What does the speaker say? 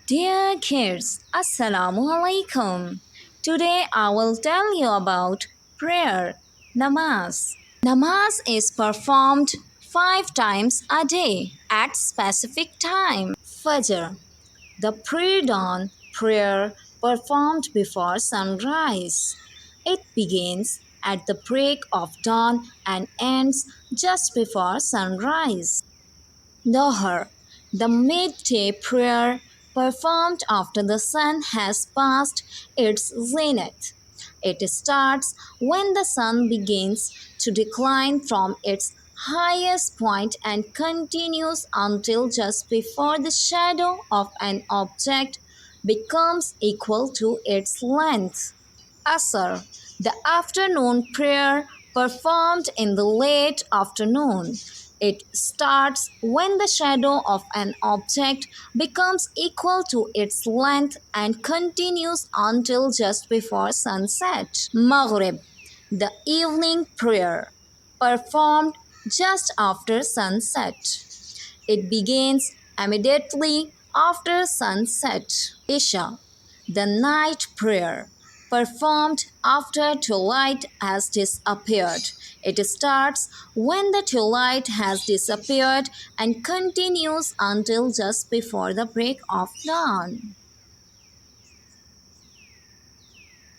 Dear kids, Assalamu alaikum. Today I will tell you about prayer, Namaz. Namaz is performed 5 times a day at specific time. Fajr, the pre-dawn prayer performed before sunrise. It begins at the break of dawn and ends just before sunrise. Doher, the midday prayer performed after the sun has passed its zenith. It starts when the sun begins to decline from its highest point and continues until just before the shadow of an object becomes equal to its length. Asr, the afternoon prayer performed in the late afternoon. It starts when the shadow of an object becomes equal to its length and continues until just before sunset. Maghrib, the evening prayer, performed just after sunset. It begins immediately after sunset. Isha, the night prayer, performed after twilight has disappeared. It starts when the twilight has disappeared and continues until just before the break of dawn.